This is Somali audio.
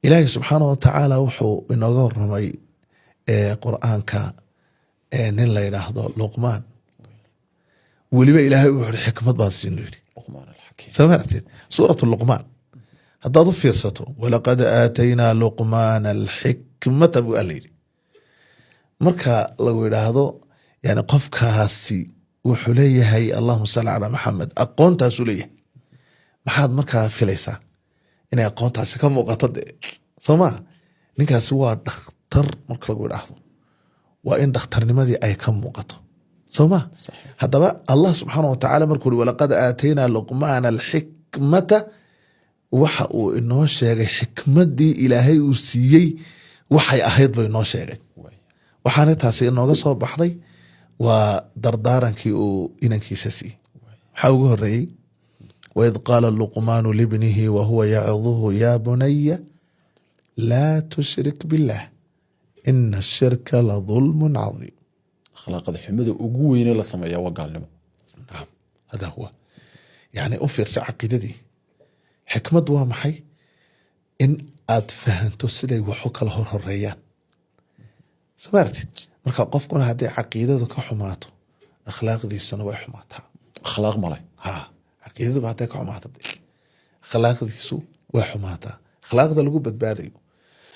إلهي سبحانه وتعالى وحو إنه رمي قرآن نين لا يلاحظه لقمان ولما إلهي وحو الحكمة باسين لقمان الحكيم سمعت سورة اللقمان هذا ضفير ستو ولقد آتينا لقمان الحكمة بأليل مركا لو يلاحظه يعني قف كاسي وحليه هي اللهم صل على محمد أقون تاسوليه محاد مركا فيليسا إني أقون تاسي كم وقتد سما نيكا سوا دختر مركا لو يلاحظه وإن دختر نمدي أي كم وقته سما هذا بقى الله سبحانه وتعالى مركول ولقد آتينا لقمان الحكمة waxa uu inoo sheegay xikmadii ilaahay uu siiyey waxay ahayd bay inoo sheegay waxaana taasi inooga soo baxday waa dardaarankii uu inankiisa siiyey waxaa ugu horeeyey waid qaala luqmaanu libnihi wahuwa yaciduhu yaa bunaya laa tushrik billaah ina ashirka ladulmun cadiim akhlaaqada xumada ugu weyne la sameeya waa gaalnimo naam hada huwa yani u fiirsa caqiidadii xikmad waa maxay in aad fahanto siday waxu kala horhoreeyaan samaartid marka qofkuna haddii caqiidadu ka xumaato akhlaaqdiisuna way xumaataa akhlaaq male ha caqiidadu hadday ka xumaato akhlaaqdiisu way xumaataa akhlaaqda lagu badbaadayo